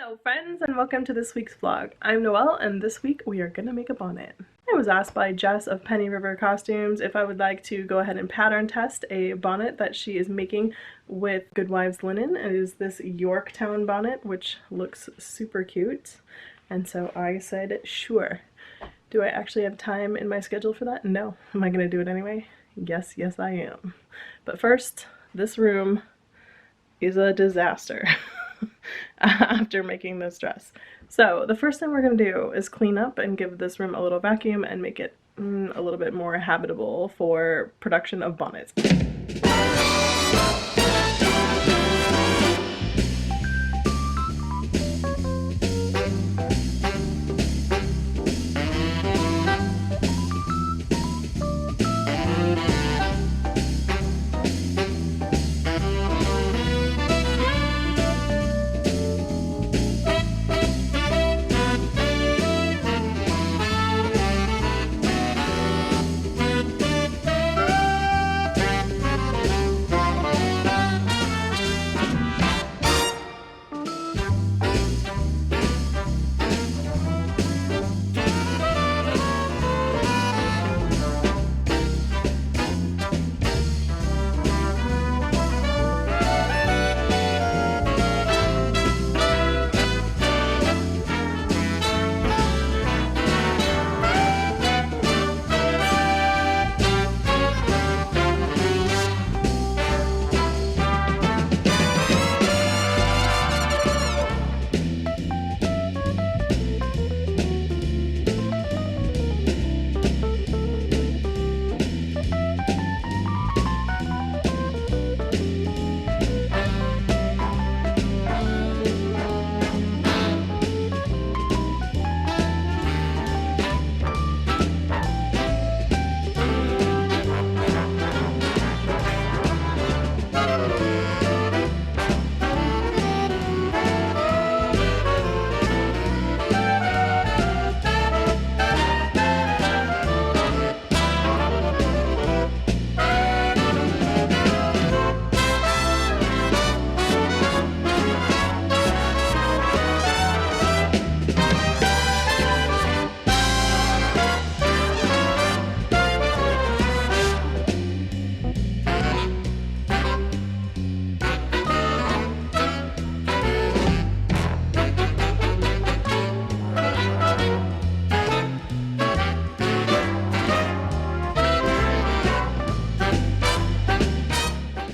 Hello friends, and welcome to this week's vlog. I'm Noelle, and this week we are gonna make a bonnet. I was asked by Jess of Penny River Costumes if I would like to go ahead and pattern test a bonnet that she is making with Good Wives Linen. It is this Yorktown bonnet, which looks super cute, and so I said sure. Do I actually have time in my schedule for that? No. Am I gonna do it anyway? Yes, I am. But first, this room is a disaster. After making this dress. So the first thing we're going to do is clean up and give this room a little vacuum and make it a little bit more habitable for production of bonnets.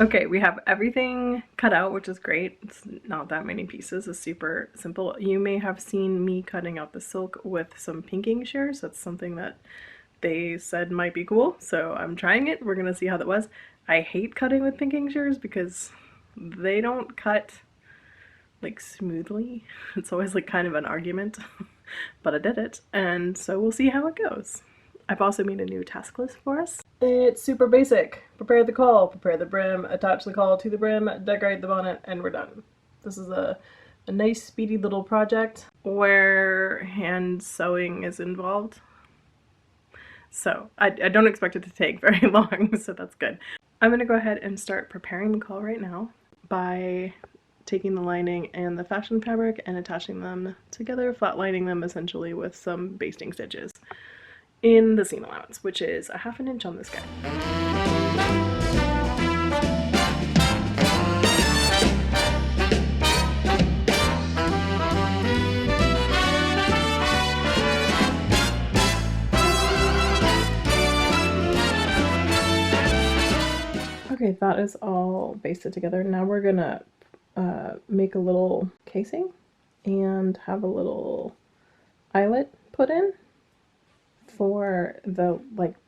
Okay, we have everything cut out, which is great. It's not that many pieces. It's super simple. You may have seen me cutting out the silk with some pinking shears. That's something that they said might be cool, so I'm trying it. We're gonna see how that was. I hate cutting with pinking shears because they don't cut like smoothly. It's always like kind of an argument, but I did it, and so we'll see how it goes. I've also made a new task list for us. It's super basic. Prepare the caul, prepare the brim, attach the caul to the brim, decorate the bonnet, and we're done. This is a nice speedy little project where hand sewing is involved. So I don't expect it to take very long, so that's good. I'm gonna go ahead and start preparing the caul right now by taking the lining and the fashion fabric and attaching them together, flatlining them essentially with some basting stitches in the seam allowance, which is 1/2 inch on this guy. Okay, that is all basted together. Now we're gonna make a little casing and have a little eyelet put in for the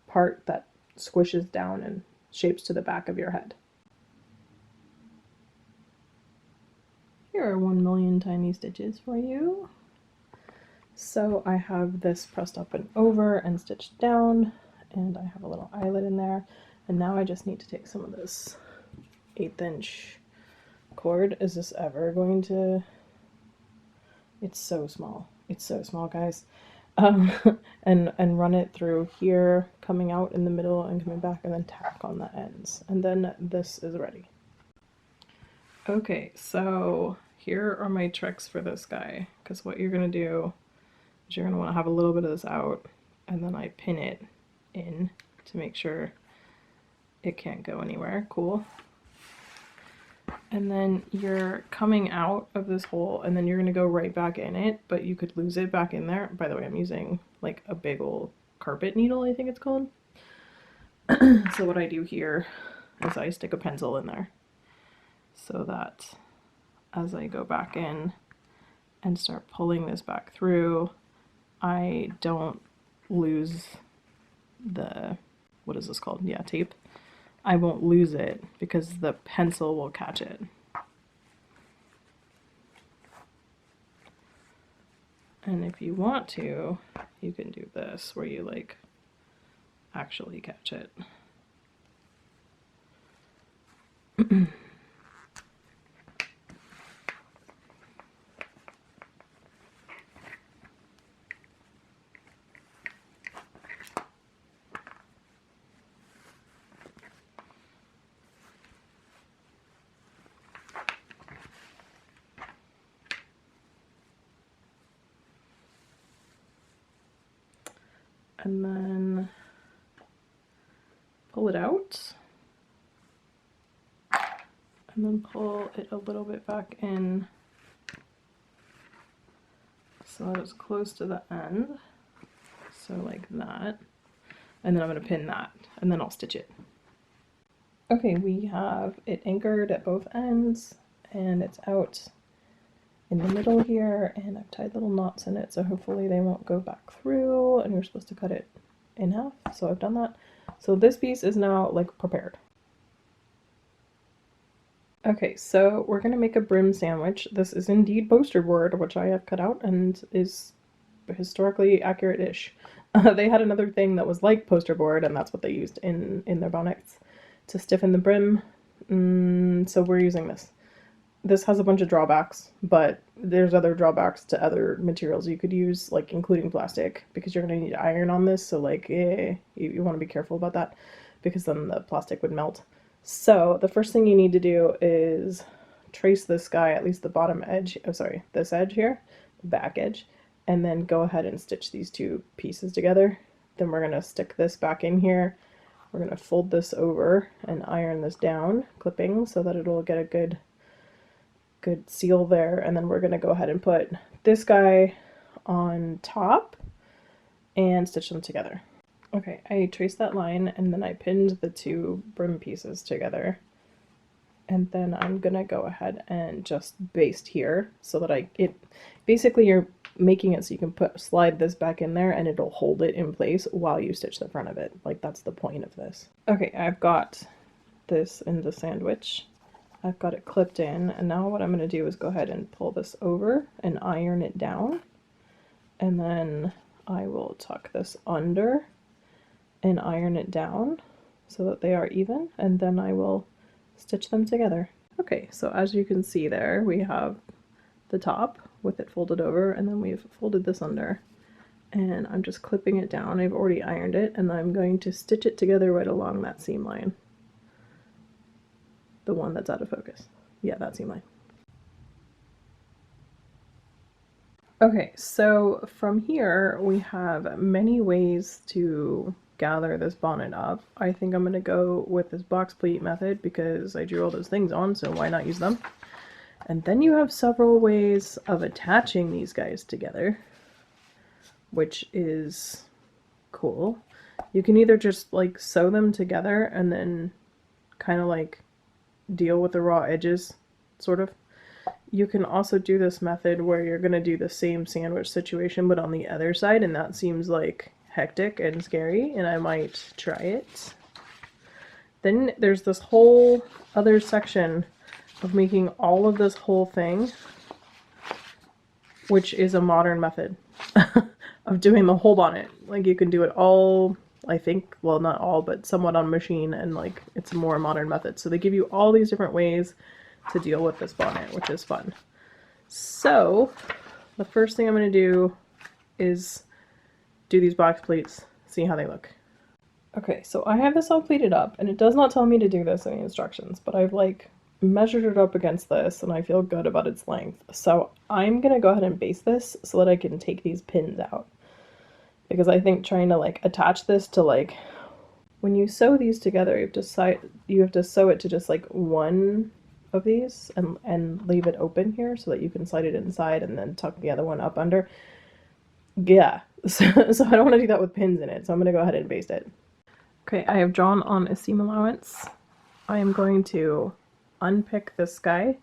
part that squishes down and shapes to the back of your head. Here are 1,000,000 tiny stitches for you. So I have this pressed up and over and stitched down, and I have a little eyelet in there, and now I just need to take some of this 1/8 inch cord. Is this ever going to... It's so small. It's so small, guys. And run it through here, coming out in the middle and coming back, and then tack on the ends, and then this is ready. Okay, so here are my tricks for this guy, because what you're going to do is you're going to want to have a little bit of this out, and then I pin it in to make sure it can't go anywhere. Cool. And then you're coming out of this hole, and then you're going to go right back in it, but you could lose it back in there. By the way, I'm using like a big old carpet needle, I think it's called. So what I do here is I stick a pencil in there so that as I go back in and start pulling this back through, I don't lose the, what is this called? Yeah, tape. I won't lose it because the pencil will catch it. And if you want to, you can do this where you like actually catch it. And then pull it out, and then pull it a little bit back in so that it's close to the end, so like that, and then I'm going to pin that, and then I'll stitch it. Okay, we have it anchored at both ends, and it's out in the middle here, and I've tied little knots in it, so hopefully they won't go back through, and you're supposed to cut it in half, so I've done that. So this piece is now like prepared. Okay, so we're gonna make a brim sandwich. This is indeed poster board, which I have cut out and is historically accurate-ish. They had another thing that was like poster board, and that's what they used in their bonnets to stiffen the brim. So we're using this. This has a bunch of drawbacks, but there's other drawbacks to other materials you could use, like including plastic, because you're going to need iron on this, so like you want to be careful about that, because then the plastic would melt. So the first thing you need to do is trace this guy, at least the bottom edge, oh sorry, this edge here, the back edge, and then go ahead and stitch these two pieces together. Then we're going to stick this back in here. We're going to fold this over and iron this down, clipping, so that it'll get a good seal there, and then we're going to go ahead and put this guy on top and stitch them together. Okay, I traced that line, and then I pinned the two brim pieces together, and then I'm gonna go ahead and just baste here so that basically you're making it so you can slide this back in there and it'll hold it in place while you stitch the front of it. Like, that's the point of this. Okay, I've got this in the sandwich. I've got it clipped in, and now what I'm going to do is go ahead and pull this over and iron it down, and then I will tuck this under and iron it down so that they are even, and then I will stitch them together. Okay, so as you can see there, we have the top with it folded over, and then we've folded this under, and I'm just clipping it down. I've already ironed it, and I'm going to stitch it together right along that seam line. The one that's out of focus. Yeah, that seam line. Okay, so from here we have many ways to gather this bonnet up. I think I'm going to go with this box pleat method because I drew all those things on, so why not use them? And then you have several ways of attaching these guys together, which is cool. You can either just like sew them together and then kind of like deal with the raw edges, sort of. You can also do this method where you're going to do the same sandwich situation but on the other side, and that seems like hectic and scary, and I might try it. Then there's this whole other section of making all of this whole thing, which is a modern method of doing the whole bonnet. Like, you can do it all, I think, well, not all, but somewhat on machine, and like it's a more modern method. So they give you all these different ways to deal with this bonnet, which is fun. So the first thing I'm going to do is do these box pleats, see how they look. Okay, so I have this all pleated up, and it does not tell me to do this in the instructions, but I've like measured it up against this and I feel good about its length. So I'm gonna go ahead and baste this so that I can take these pins out. Because I think trying to like attach this to like, when you sew these together, you have to sew it to just like one of these and leave it open here so that you can slide it inside and then tuck the other one up under. Yeah, so I don't want to do that with pins in it, so I'm gonna go ahead and baste it. Okay, I have drawn on a seam allowance. I am going to unpick this guy,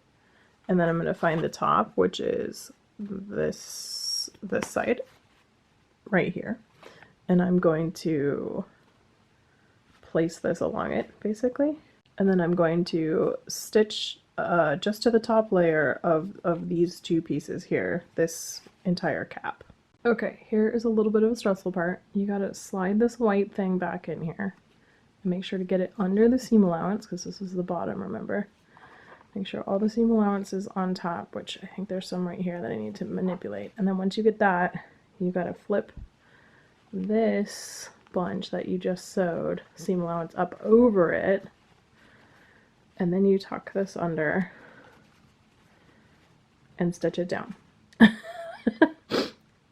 and then I'm going to find the top, which is this side right here, and I'm going to place this along it basically, and then I'm going to stitch just to the top layer of these two pieces here, this entire cap. Okay, here is a little bit of a stressful part. You gotta slide this white thing back in here and make sure to get it under the seam allowance, because this is the bottom, remember. Make sure all the seam allowance is on top, which I think there's some right here that I need to manipulate. And then once you get that, you gotta flip this bunch that you just sewed, seam allowance, up over it, and then you tuck this under and stitch it down.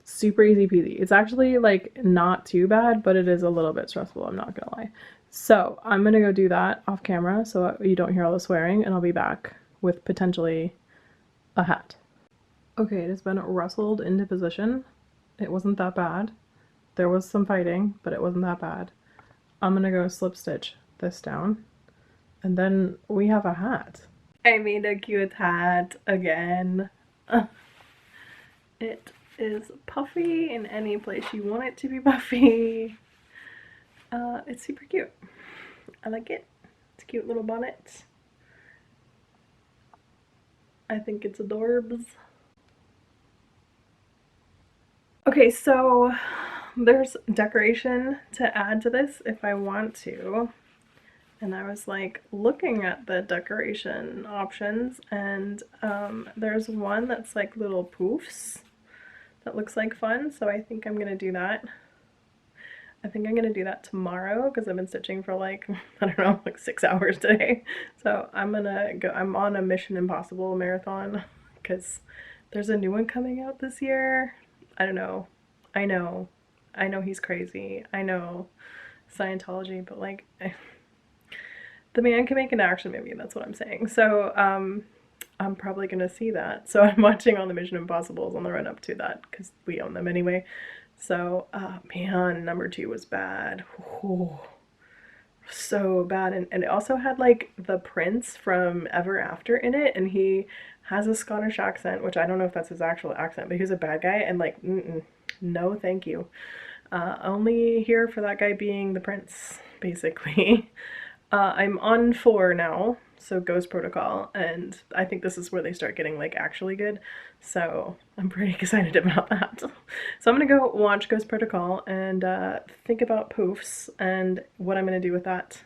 Super easy peasy. It's actually like not too bad, but it is a little bit stressful, I'm not gonna lie. So I'm gonna go do that off camera so you don't hear all the swearing, and I'll be back with potentially a hat. Okay, it has been rustled into position. It wasn't that bad. There was some fighting, but it wasn't that bad. I'm gonna go slip stitch this down, and then we have a hat. I made a cute hat again. It is puffy in any place you want it to be puffy. It's super cute. I like it. It's a cute little bonnet. I think it's adorbs. Okay, so there's decoration to add to this if I want to. And I was like looking at the decoration options, and there's one that's like little poofs that looks like fun, so I think I'm gonna do that. I think I'm gonna do that tomorrow because I've been stitching for like, I don't know, like 6 hours today. So I'm gonna go, I'm on a Mission Impossible marathon because there's a new one coming out this year. I don't know. I know he's crazy. I know Scientology, but like, the man can make an action movie, that's what I'm saying. So I'm probably gonna see that. So I'm watching all the Mission Impossibles on the run up to that because we own them anyway. So, man, number 2 was bad. Ooh, so bad. And it also had like the prince from Ever After in it, and he has a Scottish accent, which I don't know if that's his actual accent, but he's a bad guy, and like, no thank you. Only here for that guy being the prince, basically. I'm on 4 now, so Ghost Protocol, and I think this is where they start getting like actually good, so I'm pretty excited about that. So I'm gonna go watch Ghost Protocol and think about poofs and what I'm gonna do with that,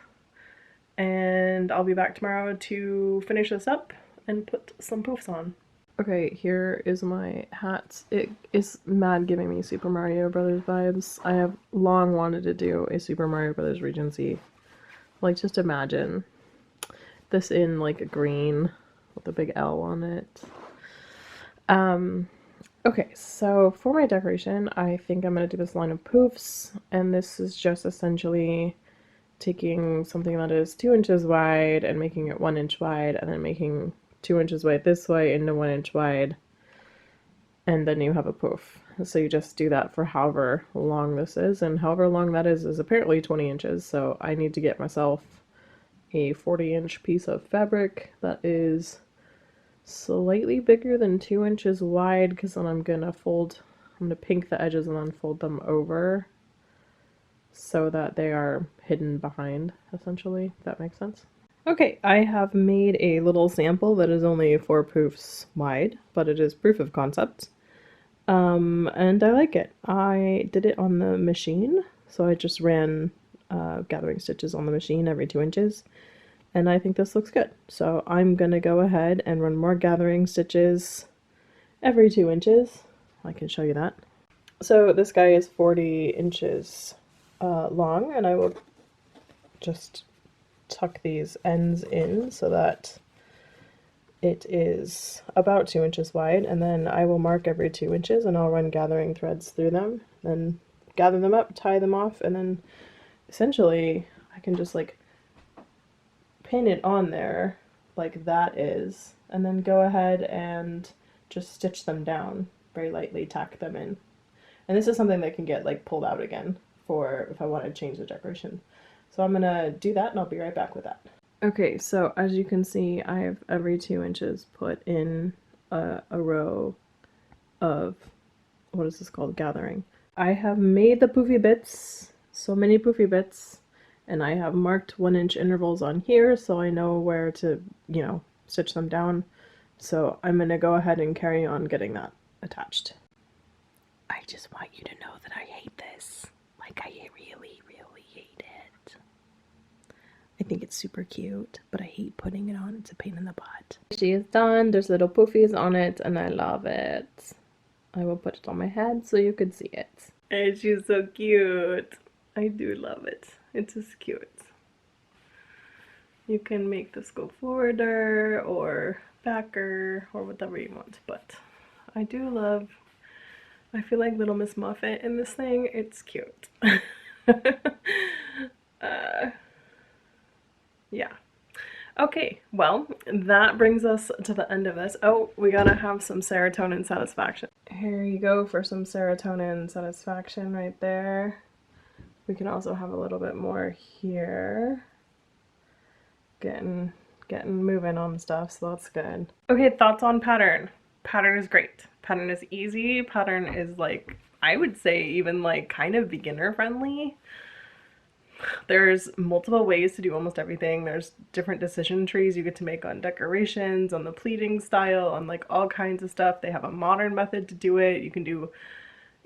and I'll be back tomorrow to finish this up and put some poofs on. Okay, here is my hat. It is mad giving me Super Mario Brothers vibes. I have long wanted to do a Super Mario Brothers Regency. Like, just imagine this in like a green with a big L on it. Okay, so for my decoration, I think I'm gonna do this line of poofs, and this is just essentially taking something that is 2 inches wide and making it 1 inch wide, and then making 2 inches wide this way into 1 inch wide, and then you have a poof. So you just do that for however long this is, and however long that is apparently 20 inches, so I need to get myself a 40-inch piece of fabric that is slightly bigger than 2 inches wide, because then I'm gonna pink the edges and then fold them over so that they are hidden behind, essentially, if that makes sense. Okay, I have made a little sample that is only 4 poofs wide, but it is proof of concept. And I like it. I did it on the machine, so I just ran gathering stitches on the machine every 2 inches, and I think this looks good. So I'm gonna go ahead and run more gathering stitches every 2 inches. I can show you that. So this guy is 40 inches long, and I will just tuck these ends in so that it is about 2 inches wide, and then I will mark every 2 inches and I'll run gathering threads through them, then gather them up, tie them off, and then essentially I can just like pin it on there like that is, and then go ahead and just stitch them down very lightly, tack them in. And this is something that can get like pulled out again for if I want to change the decoration. So I'm gonna do that and I'll be right back with that. Okay, so as you can see, I have every 2 inches put in a row of, what is this called, gathering. I have made the poofy bits, so many poofy bits, and I have marked 1 inch intervals on here so I know where to, you know, stitch them down. So I'm gonna go ahead and carry on getting that attached. I just want you to know that I hate this. Like, I really, really hate it. I think it's super cute, but I hate putting it on. It's a pain in the butt. She is done. There's little poofies on it, and I love it. I will put it on my head so you can see it. And she's so cute. I do love it. It's just cute. You can make this go forwarder or backer or whatever you want, but I do love, I feel like Little Miss Muffet in this thing. It's cute. Yeah. Okay, well, that brings us to the end of this. Oh, we gotta have some serotonin satisfaction. Here you go for some serotonin satisfaction right there. We can also have a little bit more here. Getting moving on stuff, so that's good. Okay, thoughts on pattern. Pattern is great. Pattern is easy. Pattern is like, I would say even like kind of beginner friendly. There's multiple ways to do almost everything. There's different decision trees you get to make on decorations, on the pleating style, on like all kinds of stuff. They have a modern method to do it. You can do,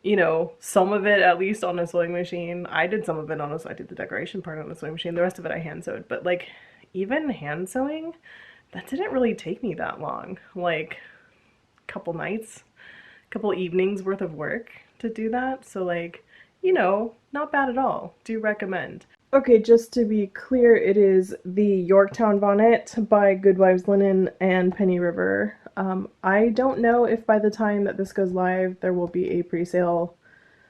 you know, some of it at least on a sewing machine. I did some of it on I did the decoration part on a sewing machine. The rest of it I hand sewed. But like, even hand sewing, that didn't really take me that long. Like, a couple nights, a couple evenings worth of work to do that. So like, you know, not bad at all. Do recommend. Okay, just to be clear, it is the Yorktown Bonnet by GoodWivesLinen and Penny River. I don't know if by the time that this goes live there will be a pre-sale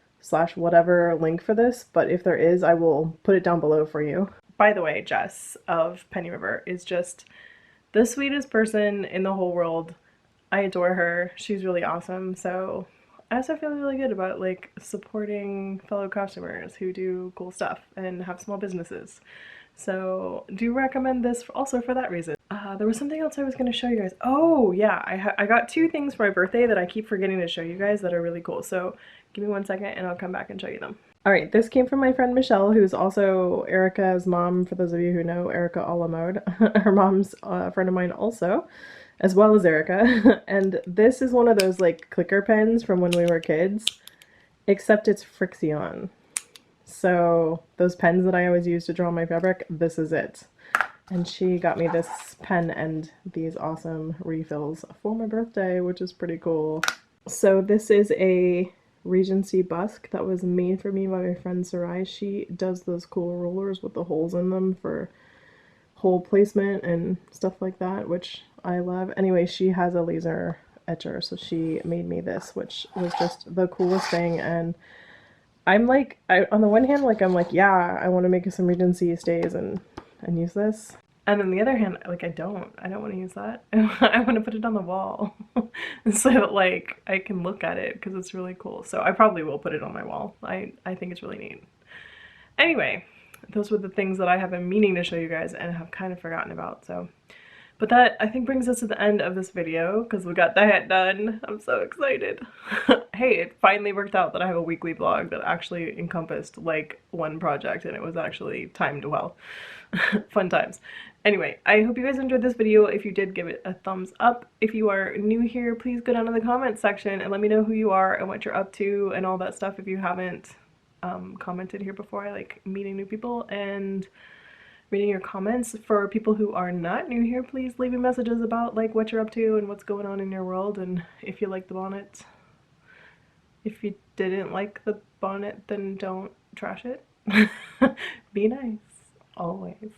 / whatever link for this, but if there is, I will put it down below for you. By the way, Jess of Penny River is just the sweetest person in the whole world. I adore her. She's really awesome. So I also feel really good about like supporting fellow costumers who do cool stuff and have small businesses. So do recommend this also for that reason. There was something else I was going to show you guys. Oh yeah, I got 2 things for my birthday that I keep forgetting to show you guys that are really cool. So give me 1 second and I'll come back and show you them. Alright, this came from my friend Michelle, who's also Erica's mom, for those of you who know Erica a la mode. Her mom's a friend of mine also, as well as Erica. And this is one of those like clicker pens from when we were kids, except it's Frixion. So those pens that I always use to draw my fabric, this is it. And she got me this pen and these awesome refills for my birthday, which is pretty cool. So this is a Regency busk that was made for me by my friend Sarai. She does those cool rollers with the holes in them for hole placement and stuff like that, which I love. Anyway, she has a laser etcher, so she made me this, which was just the coolest thing. And I'm like, on the one hand, like I'm like, yeah, I want to make some Regency stays and use this. And on the other hand, like I don't want to use that. I want to put it on the wall so that like I can look at it because it's really cool. So I probably will put it on my wall. I think it's really neat. Anyway, those were the things that I have been meaning to show you guys and have kind of forgotten about. So, but that I think brings us to the end of this video because we got that done. I'm so excited. Hey, it finally worked out that I have a weekly vlog that actually encompassed like one project and it was actually timed well. Fun times. Anyway, I hope you guys enjoyed this video. If you did, give it a thumbs up. If you are new here, please go down in the comments section and let me know who you are and what you're up to and all that stuff if you haven't commented here before. I like meeting new people and reading your comments. For people who are not new here, please leave me messages about like what you're up to and what's going on in your world and if you like the bonnet. If you didn't like the bonnet, then don't trash it. Be nice, always.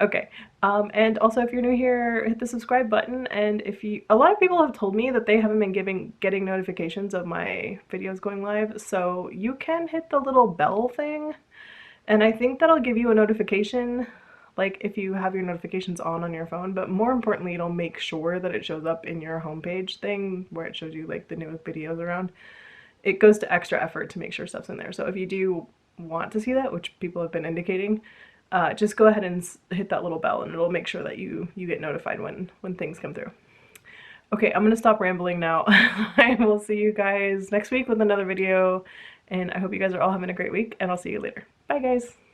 Okay. And also if you're new here, hit the subscribe button. And if you, a lot of people have told me that they haven't been getting notifications of my videos going live, so you can hit the little bell thing, and I think that'll give you a notification, like if you have your notifications on your phone, but more importantly, it'll make sure that it shows up in your homepage thing where it shows you like the newest videos around. It goes to extra effort to make sure stuff's in there. So if you do want to see that, which people have been indicating, just go ahead and hit that little bell and it'll make sure that you get notified when things come through. Okay, I'm gonna stop rambling now. I will see you guys next week with another video, and I hope you guys are all having a great week, and I'll see you later. Bye guys!